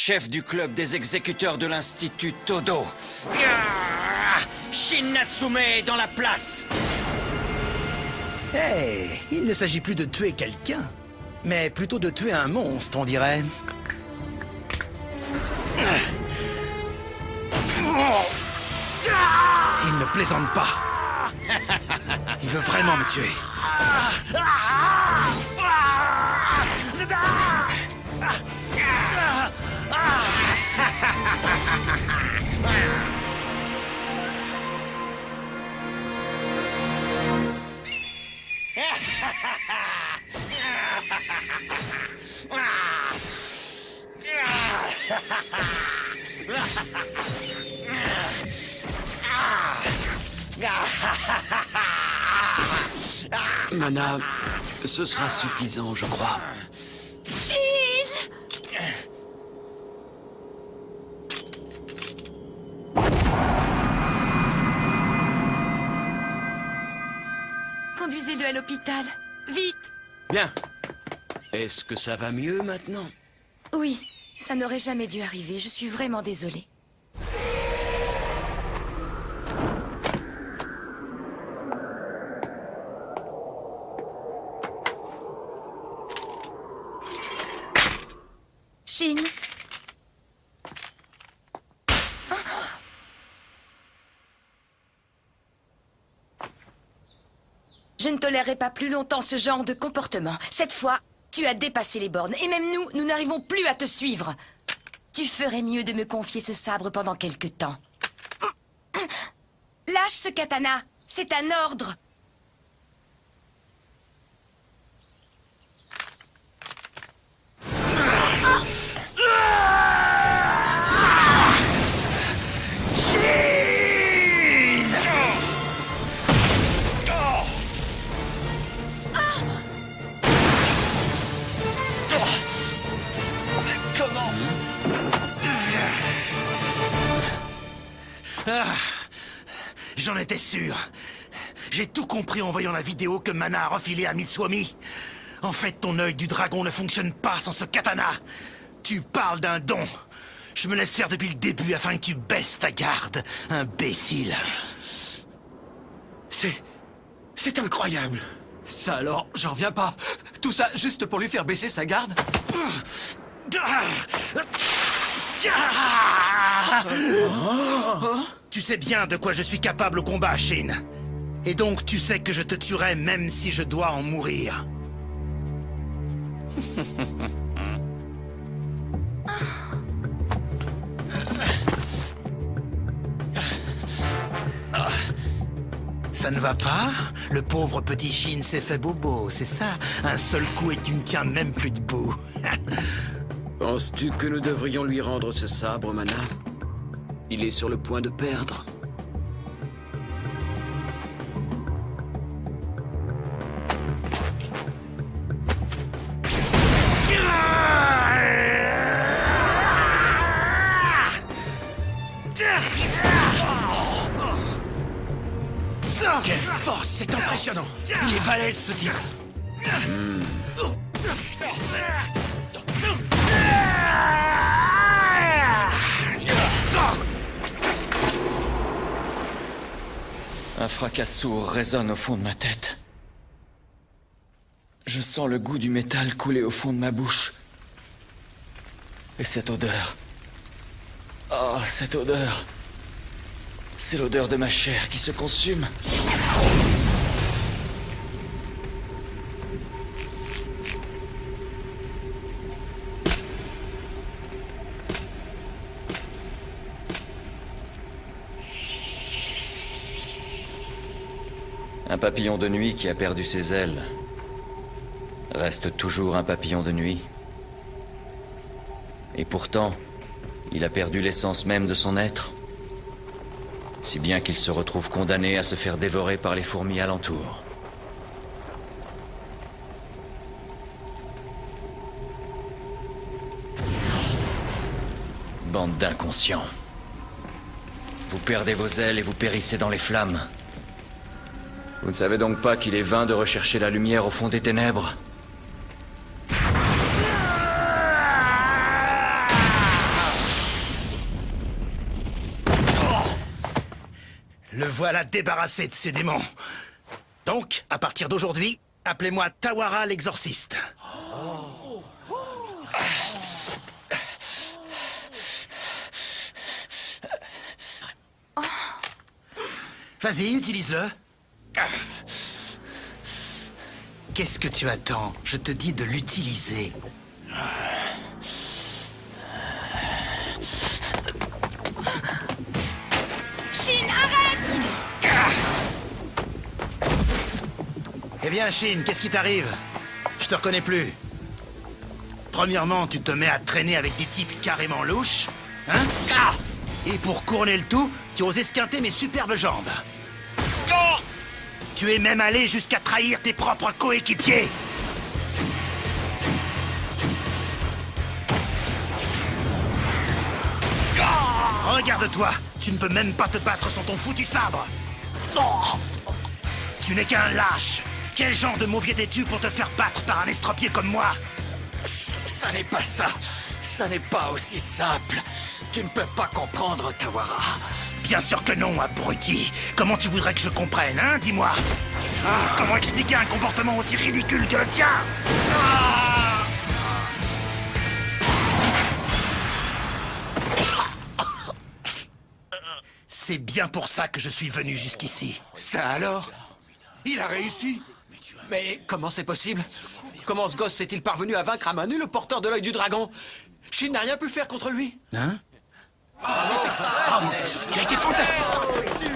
chef du club des exécuteurs de l'Institut Todo. Shin Natsume est dans la place. Hey, il ne s'agit plus de tuer quelqu'un, mais plutôt de tuer un monstre, on dirait. Il ne plaisante pas. Il veut vraiment me tuer. Mana, ce sera suffisant, je crois. Conduisez-le à l'hôpital. Vite! Bien. Est-ce que ça va mieux maintenant? Oui, ça n'aurait jamais dû arriver. Je suis vraiment désolée. Shin. Je ne tolérerai pas plus longtemps ce genre de comportement. Cette fois, tu as dépassé les bornes. Et même nous n'arrivons plus à te suivre. Tu ferais mieux de me confier ce sabre pendant quelque temps. Lâche ce katana. C'est un ordre. J'en étais sûr. J'ai tout compris en voyant la vidéo que Mana a refilée à Mitsuomi. En fait, ton œil du dragon ne fonctionne pas sans ce katana. Tu parles d'un don. Je me laisse faire depuis le début afin que tu baisses ta garde, imbécile. C'est incroyable. Ça alors, j'en reviens pas. Tout ça juste pour lui faire baisser sa garde? Tu sais bien de quoi je suis capable au combat, Shin. Et donc tu sais que je te tuerai même si je dois en mourir. Ça ne va pas? Le pauvre petit Shin s'est fait bobo, c'est ça? Un seul coup et tu ne tiens même plus debout. Penses-tu que nous devrions lui rendre ce sabre, Mana? Il est sur le point de perdre. Quelle force, c'est impressionnant. Il est balèze, ce type. Un fracas sourd résonne au fond de ma tête. Je sens le goût du métal couler au fond de ma bouche. Et cette odeur. Oh, cette odeur. C'est l'odeur de ma chair qui se consume. Un papillon de nuit qui a perdu ses ailes reste toujours un papillon de nuit. Et pourtant, il a perdu l'essence même de son être. Si bien qu'il se retrouve condamné à se faire dévorer par les fourmis alentour. Bande d'inconscients. Vous perdez vos ailes et vous périssez dans les flammes. Vous ne savez donc pas qu'il est vain de rechercher la lumière au fond des ténèbres? voilà débarrassé de ces démons. Donc, à partir d'aujourd'hui, appelez-moi Tawara l'exorciste. Vas-y, utilise-le. Qu'est-ce que tu attends? Je te dis de l'utiliser. Shin, arrête! Eh bien, Shin, qu'est-ce qui t'arrive? Je te reconnais plus. Premièrement, tu te mets à traîner avec des types carrément louches. Hein? Ah! Et pour couronner le tout, tu oses esquinter mes superbes jambes. Tu es même allé jusqu'à trahir tes propres coéquipiers. Regarde-toi, tu ne peux même pas te battre sans ton foutu sabre. Tu n'es qu'un lâche. Quel genre de mauviette es-tu pour te faire battre par un estropié comme moi? Ça n'est pas ça. Ça n'est pas aussi simple. Tu ne peux pas comprendre, Tawara. Bien sûr que non, abruti. Comment tu voudrais que je comprenne, hein? Dis-moi. Comment expliquer un comportement aussi ridicule que le tien? C'est bien pour ça que je suis venu jusqu'ici. Ça alors? Il a réussi? Mais comment c'est possible? Comment ce gosse s'est-il parvenu à vaincre à main nue le porteur de l'œil du dragon? Shin n'a rien pu faire contre lui. Hein? Bravo, tu as été fantastique.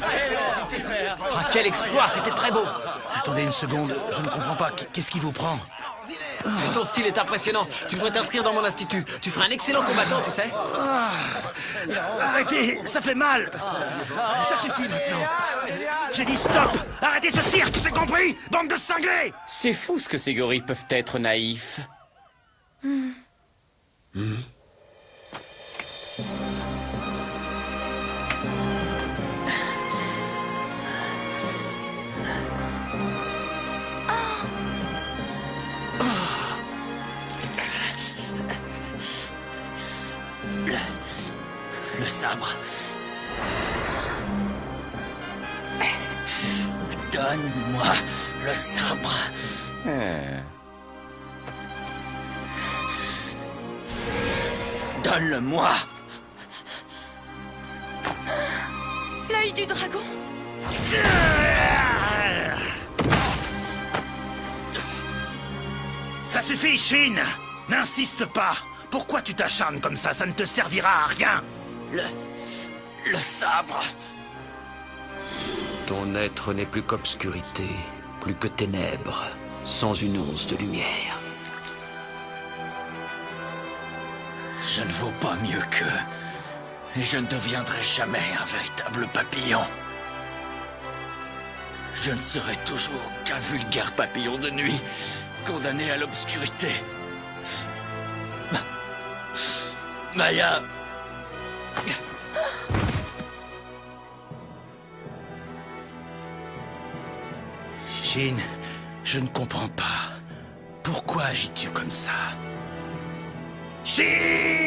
Ah, quel exploit, c'était très beau. Attendez une seconde, je ne comprends pas. Qu'est-ce qui vous prend? Ton style est impressionnant. Tu devrais t'inscrire dans mon institut. Tu feras un excellent combattant, tu sais. Arrêtez, ça fait mal. Ça suffit maintenant. J'ai dit stop. Arrêtez ce cirque, c'est compris? Bande de cinglés. C'est fou ce que ces gorilles peuvent être naïfs. Le sabre. Donne-moi le sabre. Donne-le-moi. L'œil du dragon. Ça suffit, Shin. N'insiste pas. Pourquoi tu t'acharnes comme ça? Ça ne te servira à rien. Le sabre. Ton être n'est plus qu'obscurité, plus que ténèbres, sans une once de lumière. Je ne vaux pas mieux qu'eux. Et je ne deviendrai jamais un véritable papillon. Je ne serai toujours qu'un vulgaire papillon de nuit, condamné à l'obscurité. Maya. Shin, je ne comprends pas. Pourquoi agis-tu comme ça? Shin!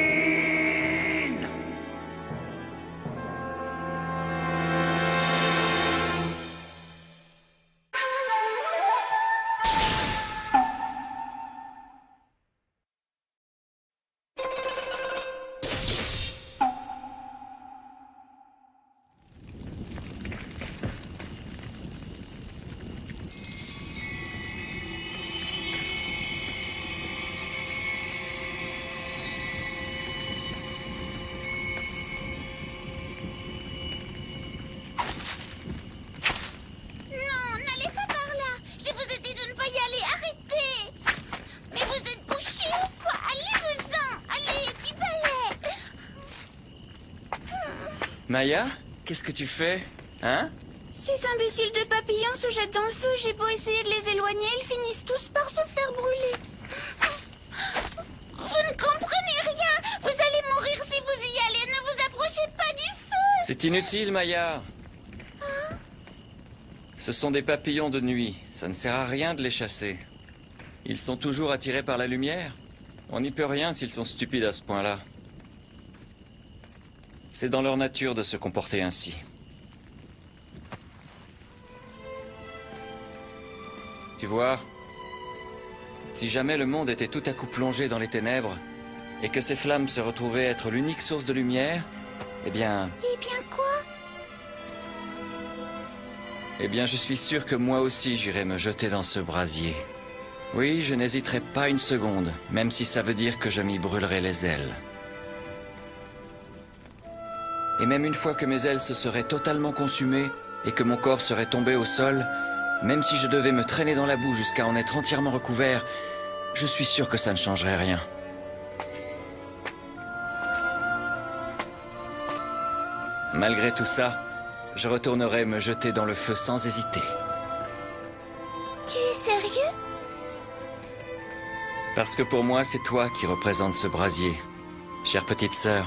Maya, qu'est-ce que tu fais? Hein? Ces imbéciles de papillons se jettent dans le feu. J'ai beau essayer de les éloigner, ils finissent tous par se faire brûler. Vous ne comprenez rien. Vous allez mourir si vous y allez. Ne vous approchez pas du feu. C'est inutile, Maya. Ce sont des papillons de nuit. Ça ne sert à rien de les chasser. Ils sont toujours attirés par la lumière. On n'y peut rien s'ils sont stupides à ce point-là. C'est dans leur nature de se comporter ainsi. Tu vois, si jamais le monde était tout à coup plongé dans les ténèbres, et que ces flammes se retrouvaient être l'unique source de lumière, eh bien, quoi? je suis sûr que moi aussi j'irai me jeter dans ce brasier. Oui, je n'hésiterai pas une seconde, même si ça veut dire que je m'y brûlerai les ailes. Et même une fois que mes ailes se seraient totalement consumées et que mon corps serait tombé au sol, même si je devais me traîner dans la boue jusqu'à en être entièrement recouvert, je suis sûr que ça ne changerait rien. Malgré tout ça, je retournerai me jeter dans le feu sans hésiter. Tu es sérieux? Parce que pour moi, c'est toi qui représente ce brasier, chère petite sœur.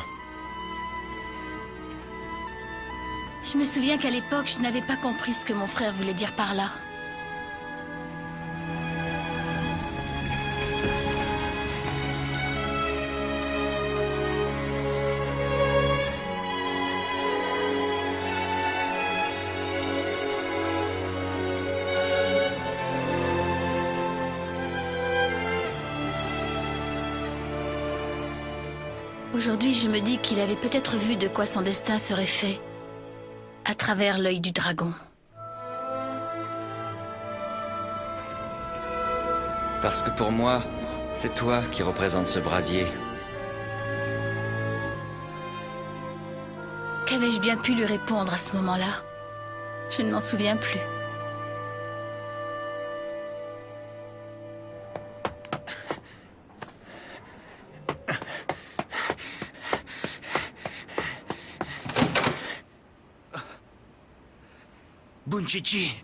Je me souviens qu'à l'époque, je n'avais pas compris ce que mon frère voulait dire par là. Aujourd'hui, je me dis qu'il avait peut-être vu de quoi son destin serait fait, à travers l'œil du dragon. Parce que pour moi, c'est toi qui représente ce brasier. Qu'avais-je bien pu lui répondre à ce moment-là? Je ne m'en souviens plus. Bunchichi!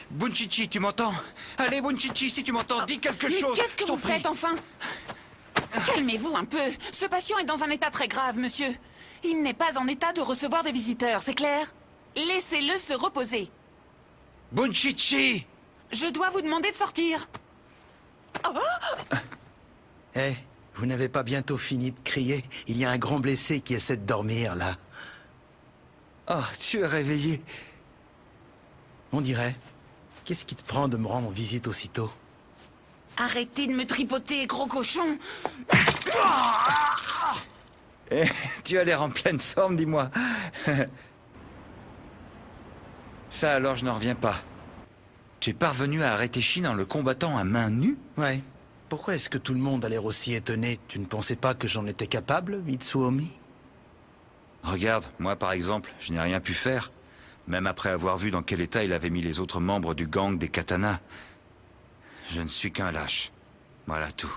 Bunchichi, tu m'entends? Allez, Bunchichi, si tu m'entends, dis quelque chose! Mais qu'est-ce que je t'en vous prie. faites, enfin? Calmez-vous un peu. Ce patient est dans un état très grave, monsieur. Il n'est pas en état de recevoir des visiteurs, c'est clair? Laissez-le se reposer. Bunchichi! Je dois vous demander de sortir. Eh, vous n'avez pas bientôt fini de crier? Il y a un grand blessé qui essaie de dormir, là. Oh, tu es réveillé. On dirait. Qu'est-ce qui te prend de me rendre visite aussitôt? Arrêtez de me tripoter, gros cochon. Eh, tu as l'air en pleine forme, dis-moi. Ça alors, je n'en reviens pas. Tu es parvenu à arrêter Shin en le combattant à main nue? Ouais. Pourquoi est-ce que tout le monde a l'air aussi étonné? Tu ne pensais pas que j'en étais capable, Mitsuomi? Regarde, moi par exemple, je n'ai rien pu faire. Même après avoir vu dans quel état il avait mis les autres membres du gang des katanas. Je ne suis qu'un lâche. Voilà tout.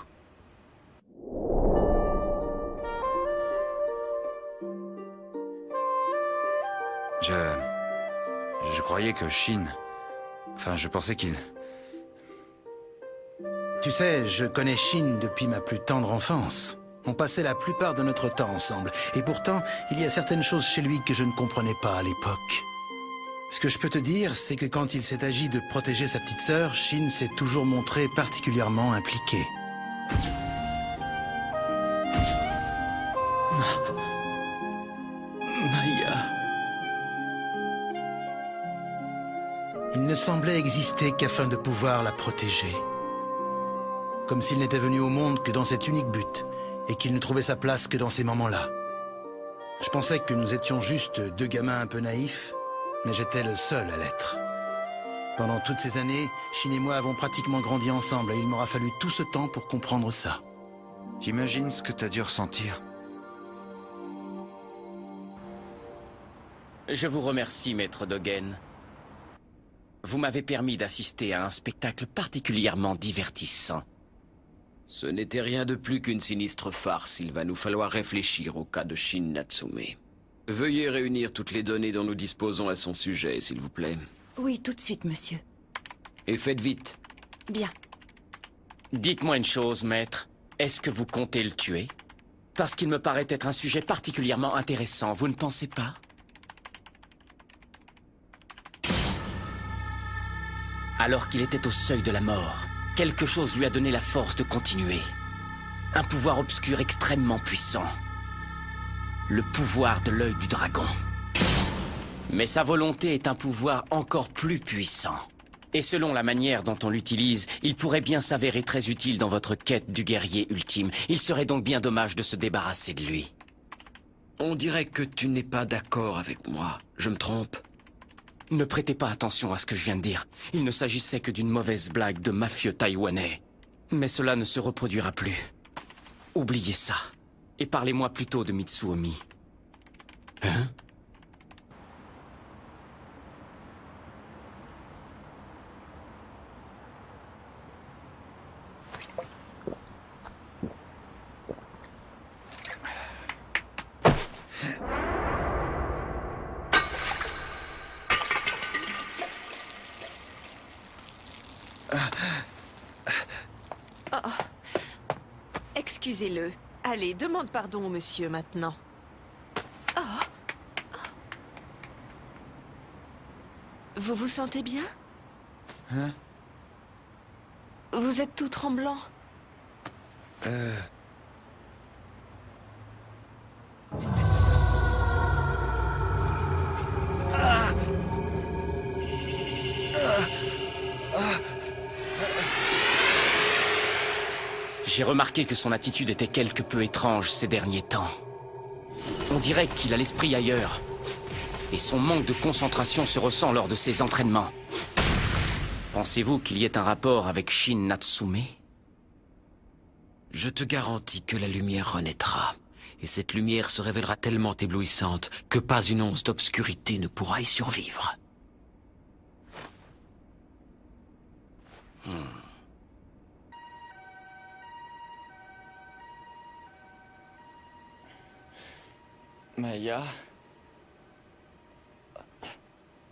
Je croyais que Shin... Enfin, je pensais qu'il... Tu sais, je connais Shin depuis ma plus tendre enfance. On passait la plupart de notre temps ensemble. Et pourtant, il y a certaines choses chez lui que je ne comprenais pas à l'époque. Ce que je peux te dire, c'est que quand il s'est agi de protéger sa petite sœur, Shin s'est toujours montré particulièrement impliqué. Maya... Il ne semblait exister qu'afin de pouvoir la protéger. Comme s'il n'était venu au monde que dans cet unique but, et qu'il ne trouvait sa place que dans ces moments-là. Je pensais que nous étions juste deux gamins un peu naïfs, mais j'étais le seul à l'être. Pendant toutes ces années, Shin et moi avons pratiquement grandi ensemble, et il m'aura fallu tout ce temps pour comprendre ça. J'imagine ce que t'as dû ressentir. Je vous remercie, maître Dogen. Vous m'avez permis d'assister à un spectacle particulièrement divertissant. Ce n'était rien de plus qu'une sinistre farce. Il va nous falloir réfléchir au cas de Shin Natsume. Veuillez réunir toutes les données dont nous disposons à son sujet, s'il vous plaît. Oui, tout de suite, monsieur. Et faites vite. Bien. Dites-moi une chose, maître. Est-ce que vous comptez le tuer? Parce qu'il me paraît être un sujet particulièrement intéressant, vous ne pensez pas? Alors qu'il était au seuil de la mort, quelque chose lui a donné la force de continuer. Un pouvoir obscur extrêmement puissant. Le pouvoir de l'œil du dragon. Mais sa volonté est un pouvoir encore plus puissant. Et selon la manière dont on l'utilise, il pourrait bien s'avérer très utile dans votre quête du guerrier ultime. Il serait donc bien dommage de se débarrasser de lui. On dirait que tu n'es pas d'accord avec moi. Je me trompe? Ne prêtez pas attention à ce que je viens de dire. Il ne s'agissait que d'une mauvaise blague de mafieux taïwanais. Mais cela ne se reproduira plus. Oubliez ça. Et parlez-moi plutôt de Mitsuomi. Hein? Excusez-le. Allez, demande pardon au monsieur maintenant. Vous vous sentez bien? Hein? Vous êtes tout tremblant. J'ai remarqué que son attitude était quelque peu étrange ces derniers temps. On dirait qu'il a l'esprit ailleurs. Et son manque de concentration se ressent lors de ses entraînements. Pensez-vous qu'il y ait un rapport avec Shin Natsume? Je te garantis que la lumière renaîtra. Et cette lumière se révélera tellement éblouissante que pas une once d'obscurité ne pourra y survivre. Maya...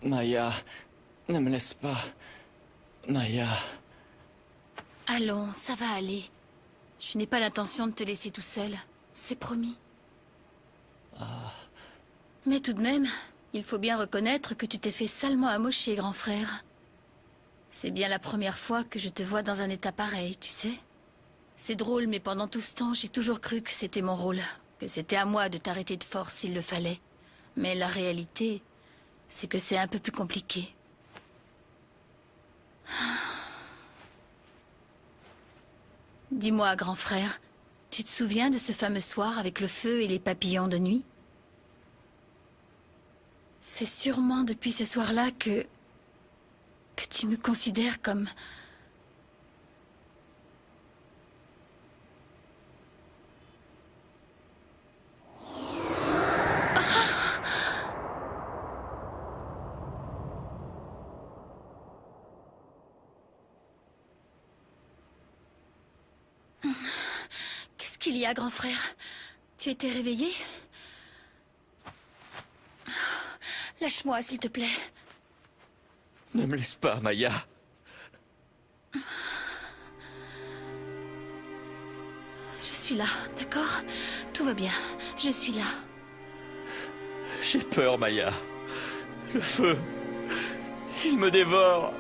Maya... Ne me laisse pas... Maya... Allons, ça va aller. Je n'ai pas l'intention de te laisser tout seul. C'est promis. Mais tout de même, il faut bien reconnaître que tu t'es fait salement amocher, grand frère. C'est bien la première fois que je te vois dans un état pareil, tu sais. C'est drôle, mais pendant tout ce temps, j'ai toujours cru que c'était mon rôle. Que c'était à moi de t'arrêter de force s'il le fallait. Mais la réalité, c'est que c'est un peu plus compliqué. Dis-moi, grand frère, tu te souviens de ce fameux soir avec le feu et les papillons de nuit? C'est sûrement depuis ce soir-là que tu me considères comme... Qu'est-ce qu'il y a, grand frère? Tu étais réveillé? Lâche-moi, s'il te plaît. Ne me laisse pas, Maya. Je suis là, d'accord? Tout va bien. Je suis là. J'ai peur, Maya. Le feu... Il me dévore.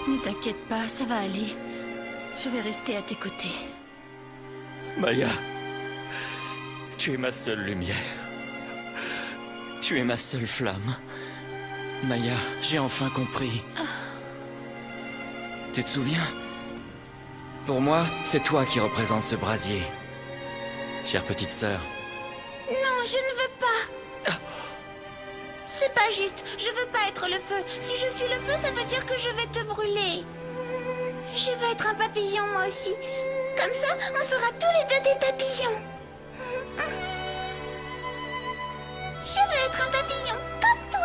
Ne t'inquiète pas, ça va aller. Je vais rester à tes côtés. Maya... Tu es ma seule lumière. Tu es ma seule flamme. Maya, j'ai enfin compris. Tu te souviens? Pour moi, c'est toi qui représente ce brasier. Chère petite sœur. Non, je ne veux pas. C'est pas juste. Je veux pas être le feu. Si je suis le feu, ça veut dire que je vais te brûler. Je veux être un papillon, moi aussi. Comme ça, on sera tous les deux des papillons. Je veux être un papillon, comme toi.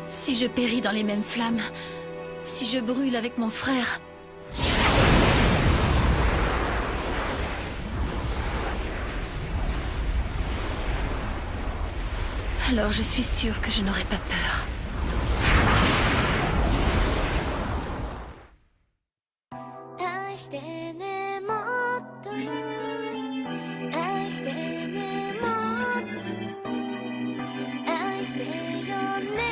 Si je péris dans les mêmes flammes, si je brûle avec mon frère... alors je suis sûre que je n'aurai pas peur. してねもっと愛してねもっと愛してよね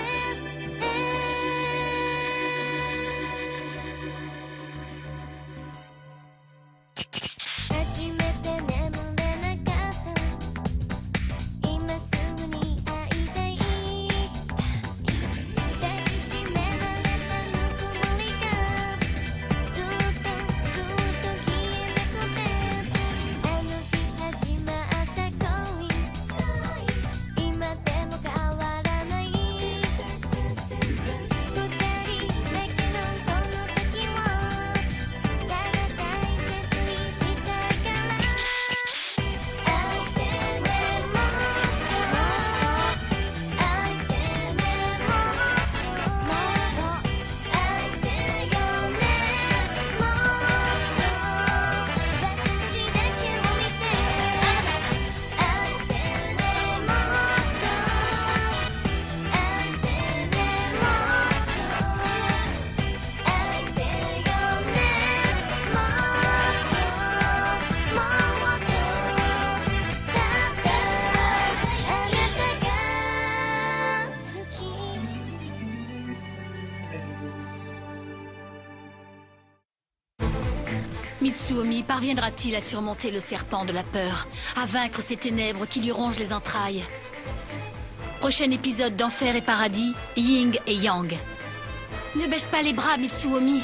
初めて眠れなかった今すぐに会いたい抱きしめられたぬくもりがずっと消えなくてあの日始まった恋今でも変わらない二人だけのこの時をただ大切にしたいから愛してねもっと愛してねもっと愛してよねもっと私だけを見て愛してねもっと愛してねもっと愛してよねもっともっとただあなたが好きMitsuomi parviendra-t-il à surmonter le serpent de la peur, à vaincre ces ténèbres qui lui rongent les entrailles? Prochain épisode d'Enfer et Paradis, Yin et Yang. Ne baisse pas les bras, Mitsuomi.